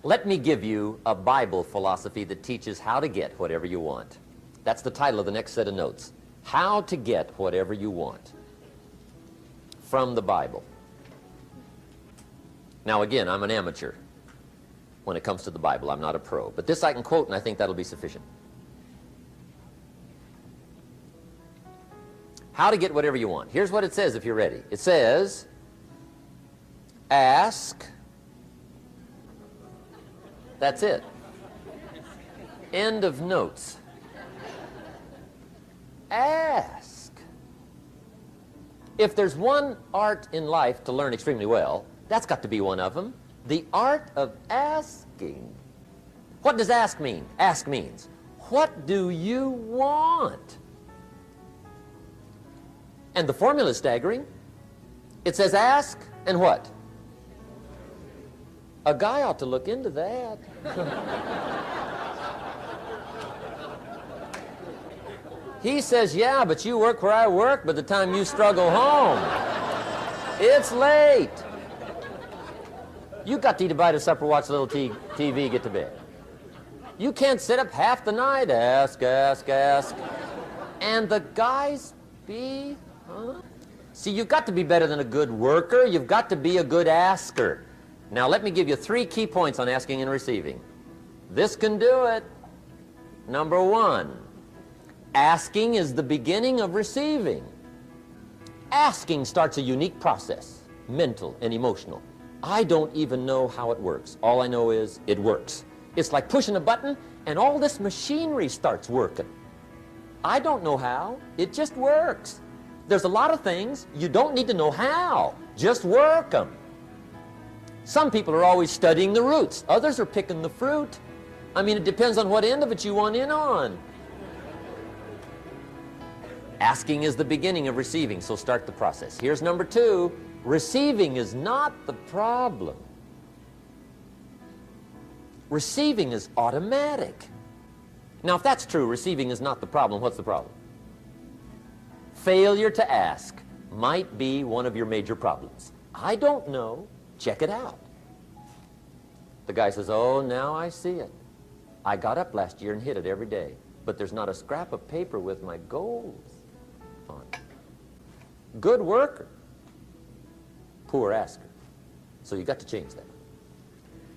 Let me give you a Bible philosophy that teaches how to get whatever you want. That's the title of the next set of notes. How to get whatever you want from the Bible. Now again, I'm an amateur when it comes to the Bible. I'm not a pro. But this I can quote, and I think that'll be sufficient. How to get whatever you want. Here's what it says if you're ready. It says, ask. That's it. End of notes. Ask. If there's one art in life to learn extremely well, that's got to be one of them. The art of asking. What does ask mean? Ask means, what do you want? And the formula is staggering. It says ask and what? A guy ought to look into that. He says, yeah, but you work where I work. By the time you struggle home, it's late. You got to eat a bite of supper, watch a little TV, get to bed. You can't sit up half the night. Ask, ask, ask. And the guys be, huh? See, you've got to be better than a good worker. You've got to be a good asker. Now, let me give you 3 key points on asking and receiving. This can do it. Number 1, asking is the beginning of receiving. Asking starts a unique process, mental and emotional. I don't even know how it works. All I know is it works. It's like pushing a button and all this machinery starts working. I don't know how. It just works. There's a lot of things you don't need to know how. Just work them. Some people are always studying the roots. Others are picking the fruit. I mean, it depends on what end of it you want in on. Asking is the beginning of receiving, so start the process. Here's number 2. Receiving is not the problem. Receiving is automatic. Now, if that's true, receiving is not the problem, what's the problem? Failure to ask might be one of your major problems. I don't know. Check it out. The guy says, oh, now I see it. I got up last year and hit it every day, but there's not a scrap of paper with my goals on it. Good worker, poor asker. So you got to change that.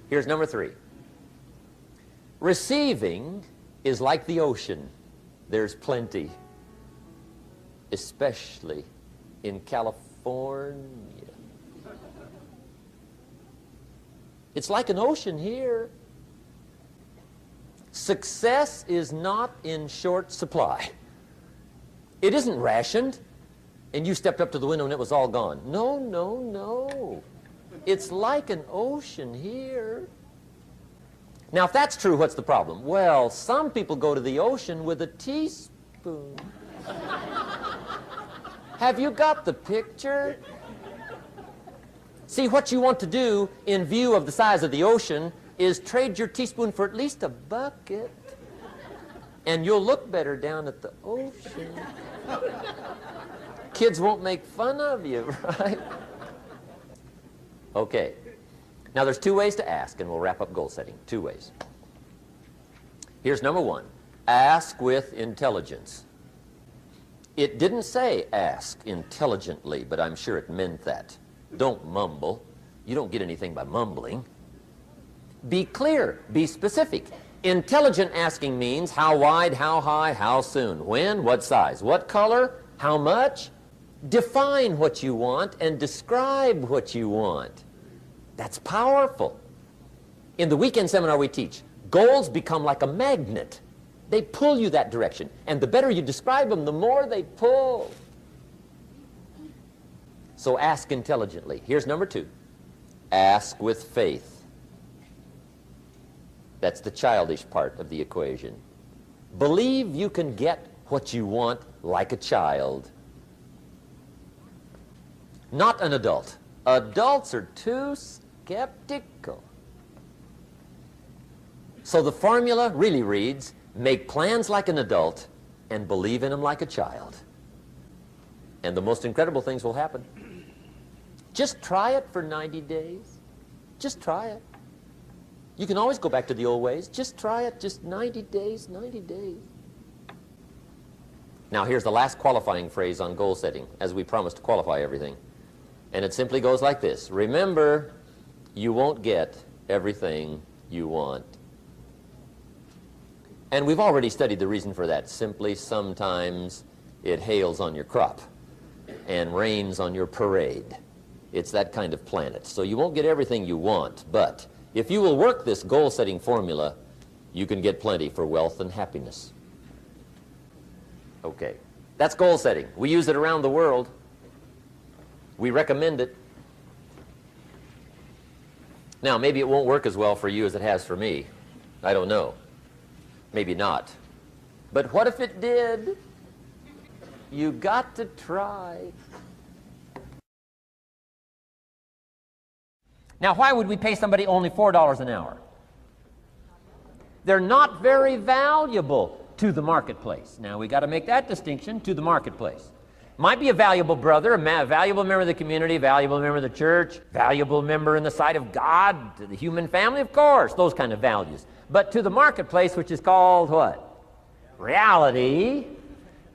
Here's number 3. Receiving is like the ocean. There's plenty, especially in California. It's like an ocean here. Success is not in short supply. It isn't rationed, and you stepped up to the window and it was all gone. No, no, no. It's like an ocean here. Now, if that's true, what's the problem? Well, some people go to the ocean with a teaspoon. Have you got the picture? See, what you want to do in view of the size of the ocean is trade your teaspoon for at least a bucket, and you'll look better down at the ocean. Kids won't make fun of you, right? Okay. Now, there's 2 ways to ask, and we'll wrap up goal setting. 2 ways. Here's number 1. Ask with intelligence. It didn't say ask intelligently, but I'm sure it meant that. Don't mumble. You don't get anything by mumbling. Be clear. Be specific. Intelligent asking means how wide, how high, how soon, when, what size, what color, how much. Define what you want and describe what you want. That's powerful. In the weekend seminar we teach, goals become like a magnet. They pull you that direction. And the better you describe them, the more they pull. So ask intelligently. Here's number 2. Ask with faith. That's the childish part of the equation. Believe you can get what you want like a child. Not an adult. Adults are too skeptical. So the formula really reads, make plans like an adult and believe in them like a child. And the most incredible things will happen. Just try it for 90 days. Just try it. You can always go back to the old ways. Just try it. Just 90 days, 90 days. Now, here's the last qualifying phrase on goal setting, as we promised to qualify everything. And it simply goes like this. Remember, you won't get everything you want. And we've already studied the reason for that. Simply, sometimes it hails on your crop and rains on your parade. It's that kind of planet. So you won't get everything you want, but if you will work this goal-setting formula, you can get plenty for wealth and happiness. Okay, that's goal setting. We use it around the world. We recommend it. Now, maybe it won't work as well for you as it has for me. I don't know. Maybe not. But what if it did? You got to try. Now, why would we pay somebody only $4 an hour? They're not very valuable to the marketplace. Now, we got to make that distinction, to the marketplace. Might be a valuable brother, a valuable member of the community, valuable member of the church, valuable member in the sight of God, to the human family, of course, those kind of values. But to the marketplace, which is called what? Reality.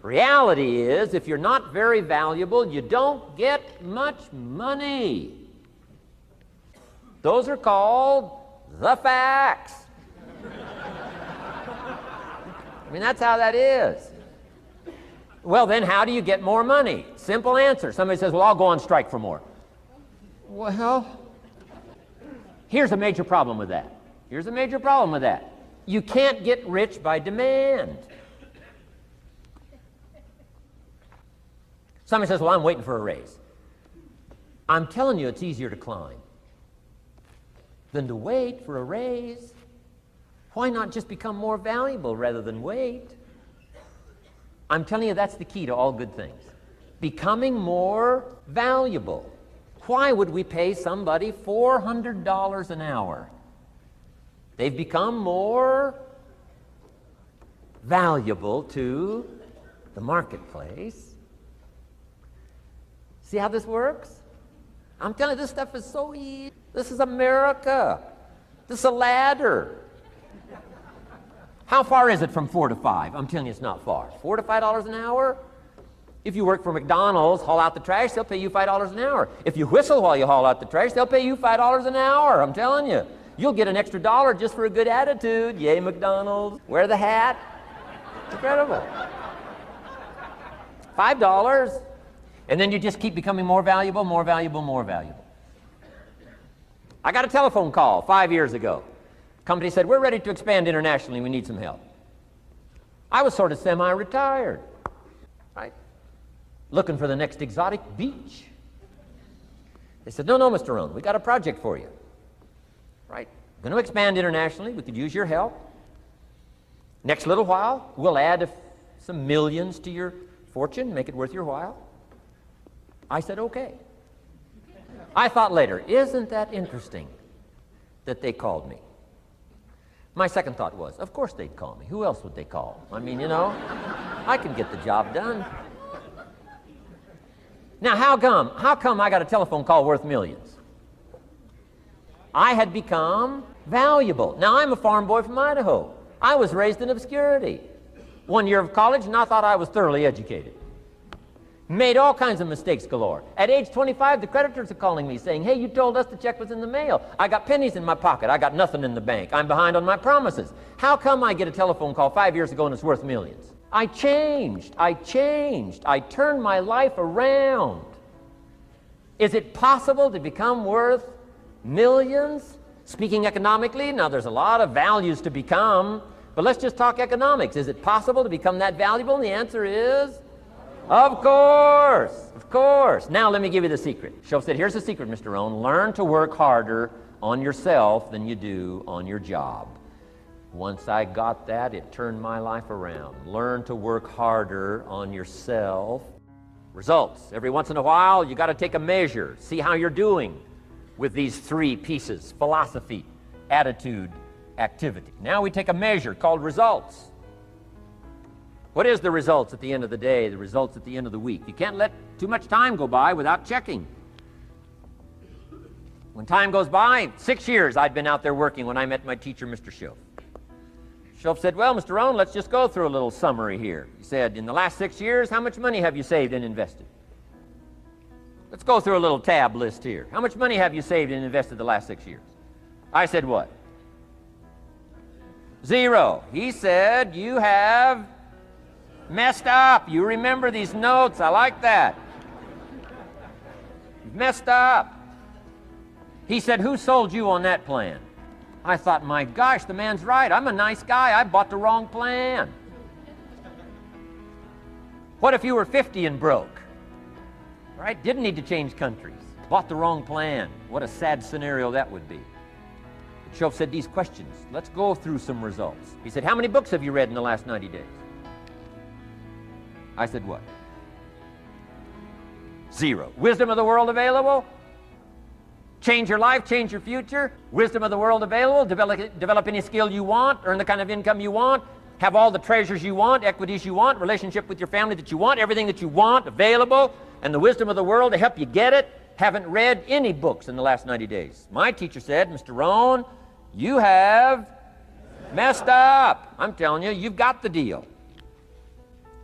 Reality is, if you're not very valuable, you don't get much money. Those are called the facts. I mean, that's how that is. Well, then how do you get more money? Simple answer. Somebody says, well, I'll go on strike for more. Well, here's a major problem with that. Here's a major problem with that. You can't get rich by demand. Somebody says, well, I'm waiting for a raise. I'm telling you, it's easier to climb than to wait for a raise. Why not just become more valuable rather than wait? I'm telling you, that's the key to all good things. Becoming more valuable. Why would we pay somebody $400 an hour? They've become more valuable to the marketplace. See how this works? I'm telling you, this stuff is so easy. This is America. This is a ladder. How far is it from 4 to 5? I'm telling you, it's not far. $4 to $5 an hour? If you work for McDonald's, haul out the trash, they'll pay you $5 an hour. If you whistle while you haul out the trash, they'll pay you $5 an hour. I'm telling you. You'll get an extra $1 just for a good attitude. Yay, McDonald's. Wear the hat. It's incredible. $5. And then you just keep becoming more valuable, more valuable, more valuable. I got a telephone call 5 years ago. Company said, we're ready to expand internationally, we need some help. I was sort of semi-retired, right? Looking for the next exotic beach. They said, no, Mr. Rohn, we got a project for you, right? Going to expand internationally, we could use your help. Next little while, we'll add some millions to your fortune, make it worth your while. I said, okay. I thought later, isn't that interesting that they called me? My second thought was, of course they'd call me. Who else would they call? I mean, you know, I can get the job done. Now, how come I got a telephone call worth millions? I had become valuable. Now, I'm a farm boy from Idaho. I was raised in obscurity. 1 year of college, and I thought I was thoroughly educated. Made all kinds of mistakes galore. At age 25, the creditors are calling me saying, hey, you told us the check was in the mail. I got pennies in my pocket. I got nothing in the bank. I'm behind on my promises. How come I get a telephone call 5 years ago and it's worth millions? I changed. I turned my life around. Is it possible to become worth millions? Speaking economically, now there's a lot of values to become, but let's just talk economics. Is it possible to become that valuable? And the answer is, of course, of course. Now let me give you the secret. Shoaff said, here's the secret, Mr. Rohn. Learn to work harder on yourself than you do on your job. Once I got that, it turned my life around. Learn to work harder on yourself. Results. Every once in a while, you got to take a measure. See how you're doing with these 3 pieces: philosophy, attitude, activity. Now we take a measure called results. What is the results at the end of the day, the results at the end of the week? You can't let too much time go by without checking. When time goes by, 6 years I'd been out there working when I met my teacher, Mr. Schoaf. Schoaf said, well, Mr. Rohn, let's just go through a little summary here. He said, in the last 6 years, how much money have you saved and invested? Let's go through a little tab list here. How much money have you saved and invested the last 6 years? I said, what? 0. He said, you have messed up. You remember these notes. I like that. You've messed up. He said, who sold you on that plan? I thought, my gosh, the man's right. I'm a nice guy. I bought the wrong plan. What if you were 50 and broke? Right? Didn't need to change countries. Bought the wrong plan. What a sad scenario that would be. But Schoaf said these questions. Let's go through some results. He said, how many books have you read in the last 90 days? I said, what? 0. Wisdom of the world available? Change your life, change your future. Wisdom of the world available. Develop any skill you want. Earn the kind of income you want. Have all the treasures you want, equities you want, relationship with your family that you want, everything that you want available, and the wisdom of the world to help you get it. Haven't read any books in the last 90 days. My teacher said, Mr. Rohn, you have messed up. I'm telling you, you've got the deal.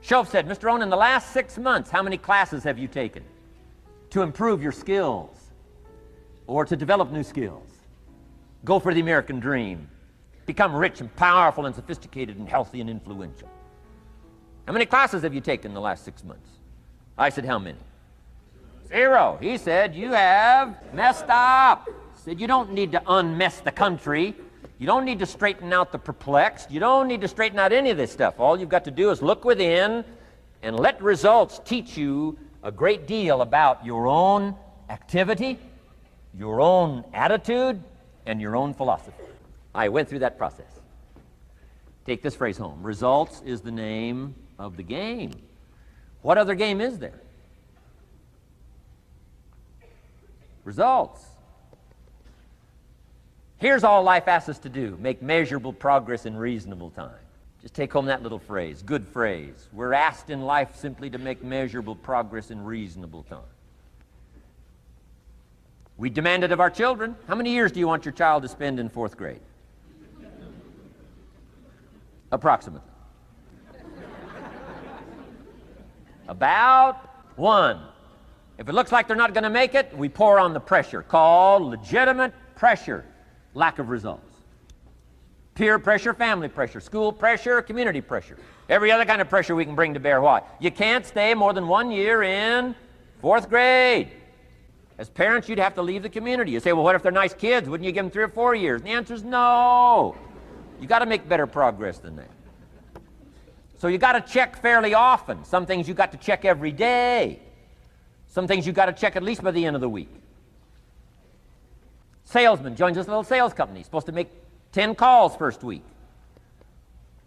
Schoaf said, Mr. Rohn, in the last 6 months, how many classes have you taken to improve your skills or to develop new skills? Go for the American dream. Become rich and powerful and sophisticated and healthy and influential. How many classes have you taken in the last 6 months? I said, how many? 0. He said, you have messed up. He said, you don't need to unmess the country. You don't need to straighten out the perplexed. You don't need to straighten out any of this stuff. All you've got to do is look within and let results teach you a great deal about your own activity, your own attitude, and your own philosophy. I went through that process. Take this phrase home. Results is the name of the game. What other game is there? Results. Here's all life asks us to do. Make measurable progress in reasonable time. Just take home that little phrase. Good phrase. We're asked in life simply to make measurable progress in reasonable time. We demand it of our children. How many years do you want your child to spend in 4th grade? Approximately. About 1. If it looks like they're not going to make it, we pour on the pressure, called legitimate pressure, lack of results. Peer pressure, family pressure, school pressure, community pressure. Every other kind of pressure we can bring to bear. Why? You can't stay more than 1 year in 4th grade. As parents, you'd have to leave the community. You say, well, what if they're nice kids? Wouldn't you give them 3 or 4 years? And the answer is no. You got to make better progress than that. So you got to check fairly often. Some things you got to check every day. Some things you got to check at least by the end of the week. Salesman joins this little sales company. He's supposed to make 10 calls first week.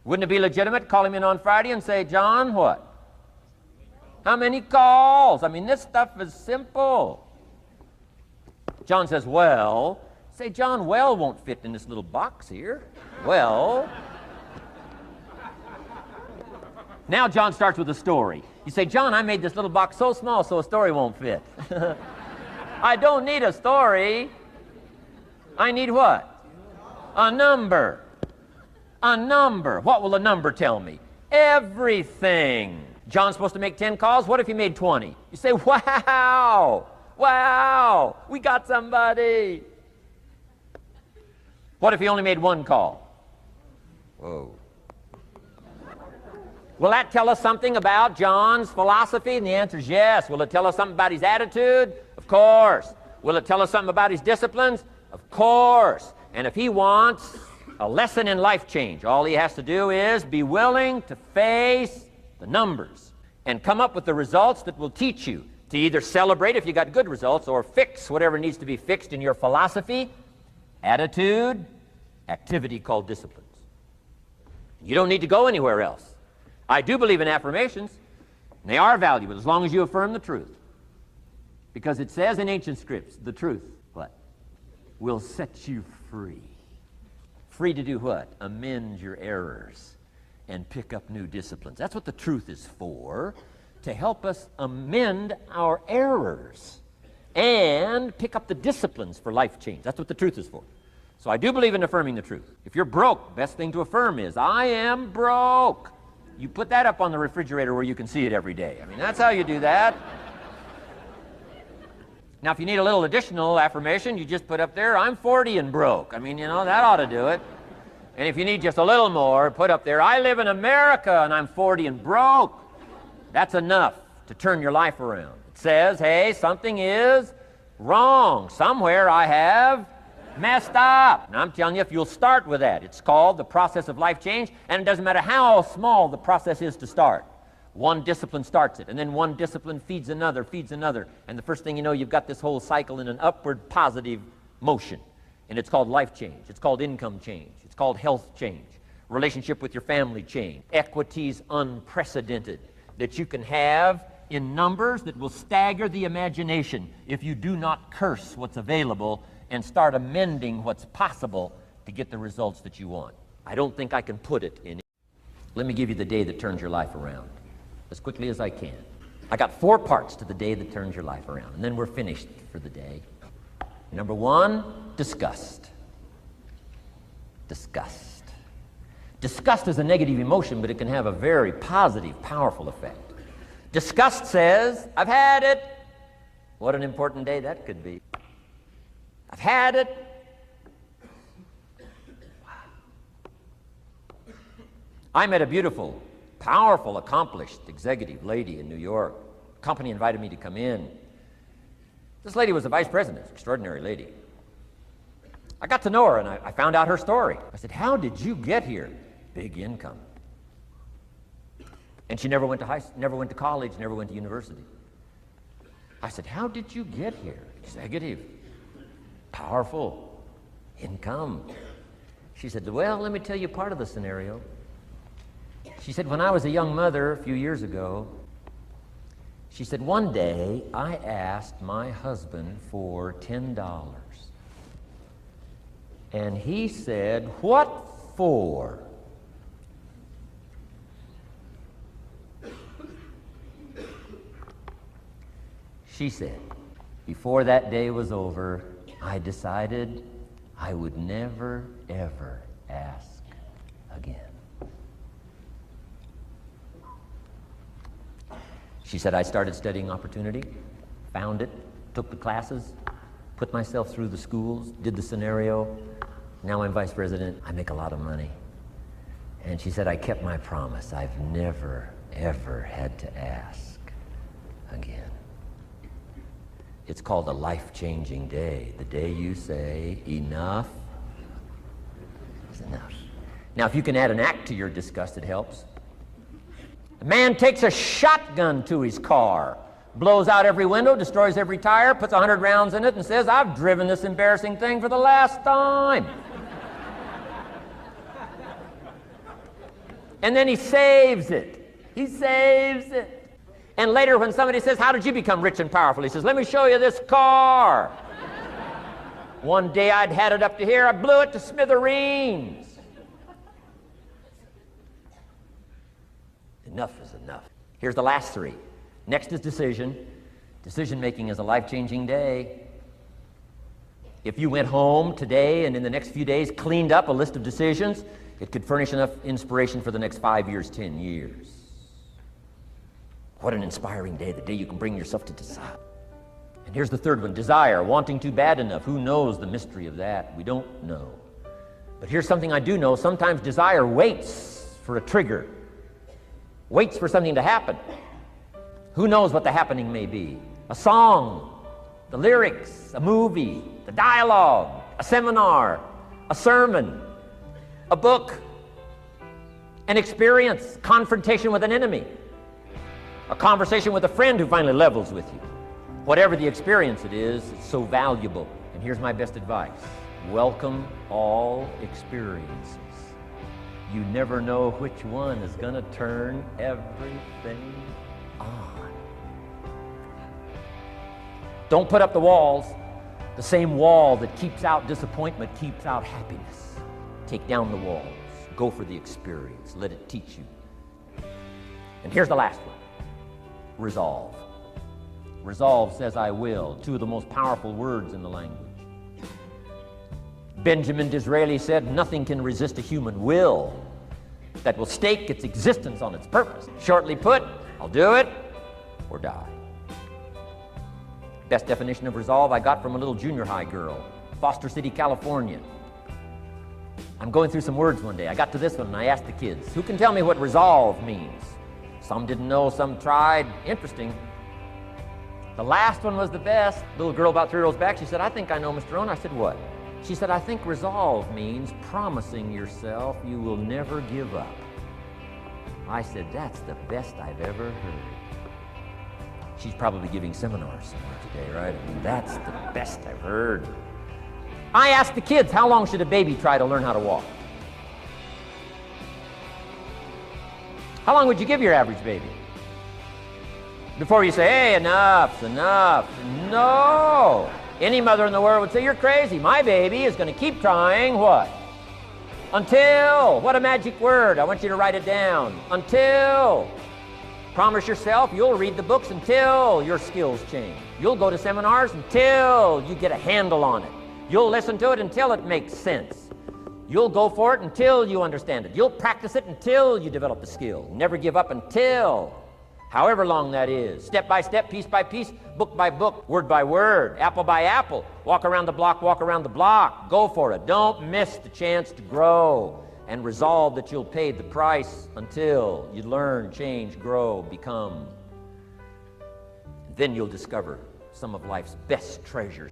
Wouldn't it be legitimate to call him in on Friday and say, John, what? How many calls? I mean, this stuff is simple. John says, well. Say, John, well won't fit in this little box here. Well. Now John starts with a story. You say, John, I made this little box so small so a story won't fit. I don't need a story. I need what? A number. A number. What will a number tell me? Everything. John's supposed to make 10 calls. What if he made 20? You say, wow. Wow. We got somebody. What if he only made 1 call? Whoa. Will that tell us something about John's philosophy? And the answer is yes. Will it tell us something about his attitude? Of course. Will it tell us something about his disciplines? Of course. And if he wants a lesson in life change, all he has to do is be willing to face the numbers and come up with the results that will teach you to either celebrate if you got good results or fix whatever needs to be fixed in your philosophy, attitude, activity called disciplines. You don't need to go anywhere else. I do believe in affirmations, and they are valuable as long as you affirm the truth. Because it says in ancient scripts, the truth, what? Will set you free. Free to do what? Amend your errors and pick up new disciplines. That's what the truth is for, to help us amend our errors and pick up the disciplines for life change. That's what the truth is for. So I do believe in affirming the truth. If you're broke, best thing to affirm is, I am broke. You put that up on the refrigerator where you can see it every day. I mean, that's how you do that. Now, if you need a little additional affirmation, you just put up there, I'm 40 and broke. I mean, you know, that ought to do it. And if you need just a little more, put up there, I live in America and I'm 40 and broke. That's enough to turn your life around. It says, hey, something is wrong. Somewhere I have messed up. And I'm telling you, if you'll start with that, it's called the process of life change, and it doesn't matter how small the process is to start. One discipline starts it, and then one discipline feeds another, and the first thing you know, you've got this whole cycle in an upward positive motion. And it's called life change. It's called income change. It's called health change. Relationship with your family change. Equities unprecedented that you can have in numbers that will stagger the imagination if you do not curse what's available and start amending what's possible to get the results that you want. I don't think I can put it in. Let me give you the day that turns your life around as quickly as I can. I got 4 parts to the day that turns your life around, and then we're finished for the day. Number 1, disgust. Disgust. Disgust is a negative emotion, but it can have a very positive, powerful effect. Disgust says, I've had it. What an important day that could be. I've had it. Wow. I met a beautiful, powerful, accomplished executive lady in New York. The company invited me to come in. This lady was a vice president, extraordinary lady. I got to know her and I found out her story. I said, how did you get here? Big income. And she never went to college, never went to university. I said, how did you get here? Executive, powerful, income. She said, well, let me tell you part of the scenario. She said, when I was a young mother a few years ago, she said, one day I asked my husband for $10. And he said, what for? She said, before that day was over, I decided I would never, ever ask again. She said, I started studying opportunity, found it, took the classes, put myself through the schools, did the scenario. Now I'm vice president. I make a lot of money. And she said, I kept my promise. I've never, ever had to ask again. It's called a life-changing day. The day you say, enough is enough. Now, if you can add an act to your disgust, it helps. A man takes a shotgun to his car, blows out every window, destroys every tire, puts 100 rounds in it, and says, I've driven this embarrassing thing for the last time. And then he saves it. He saves it. And later when somebody says, how did you become rich and powerful? He says, let me show you this car. One day I'd had it up to here, I blew it to smithereens. Enough is enough. Here's the last 3. Next is decision. Decision making is a life-changing day. If you went home today and in the next few days cleaned up a list of decisions, it could furnish enough inspiration for the next 5 years, 10 years. What an inspiring day, the day you can bring yourself to decide. And here's the 3rd one, desire, wanting too bad enough. Who knows the mystery of that? We don't know. But here's something I do know. Sometimes desire waits for a trigger, waits for something to happen. Who knows what the happening may be? A song, the lyrics, a movie, the dialogue, a seminar, a sermon, a book, an experience, confrontation with an enemy, a conversation with a friend who finally levels with you. Whatever the experience it is, it's so valuable. And here's my best advice. Welcome all experiences. You never know which one is going to turn everything on. Don't put up the walls. The same wall that keeps out disappointment keeps out happiness. Take down the walls. Go for the experience. Let it teach you. And here's the last one. Resolve. Resolve says I will, two of the most powerful words in the language. Benjamin Disraeli said, nothing can resist a human will that will stake its existence on its purpose. Shortly put, I'll do it or die. Best definition of resolve I got from a little junior high girl, Foster City, California. I'm going through some words one day. I got to this one and I asked the kids, who can tell me what resolve means? Some didn't know, some tried. Interesting. The last one was the best. Little girl about 3 rows back, she said, I think I know, Mr. Rohn. I said, what? She said, I think resolve means promising yourself you will never give up. I said, that's the best I've ever heard. She's probably giving seminars somewhere today, right? I mean, that's the best I've heard. I asked the kids, how long should a baby try to learn how to walk? How long would you give your average baby? Before you say, hey, enough's enough. No! Any mother in the world would say, you're crazy. My baby is going to keep trying what? Until. What a magic word. I want you to write it down. Until. Promise yourself you'll read the books until your skills change. You'll go to seminars until you get a handle on it. You'll listen to it until it makes sense. You'll go for it until you understand it. You'll practice it until you develop the skill. Never give up until, however long that is. Step by step, piece by piece, book by book, word by word, apple by apple. Walk around the block, walk around the block. Go for it. Don't miss the chance to grow. And resolve that you'll pay the price until you learn, change, grow, become. Then you'll discover some of life's best treasures.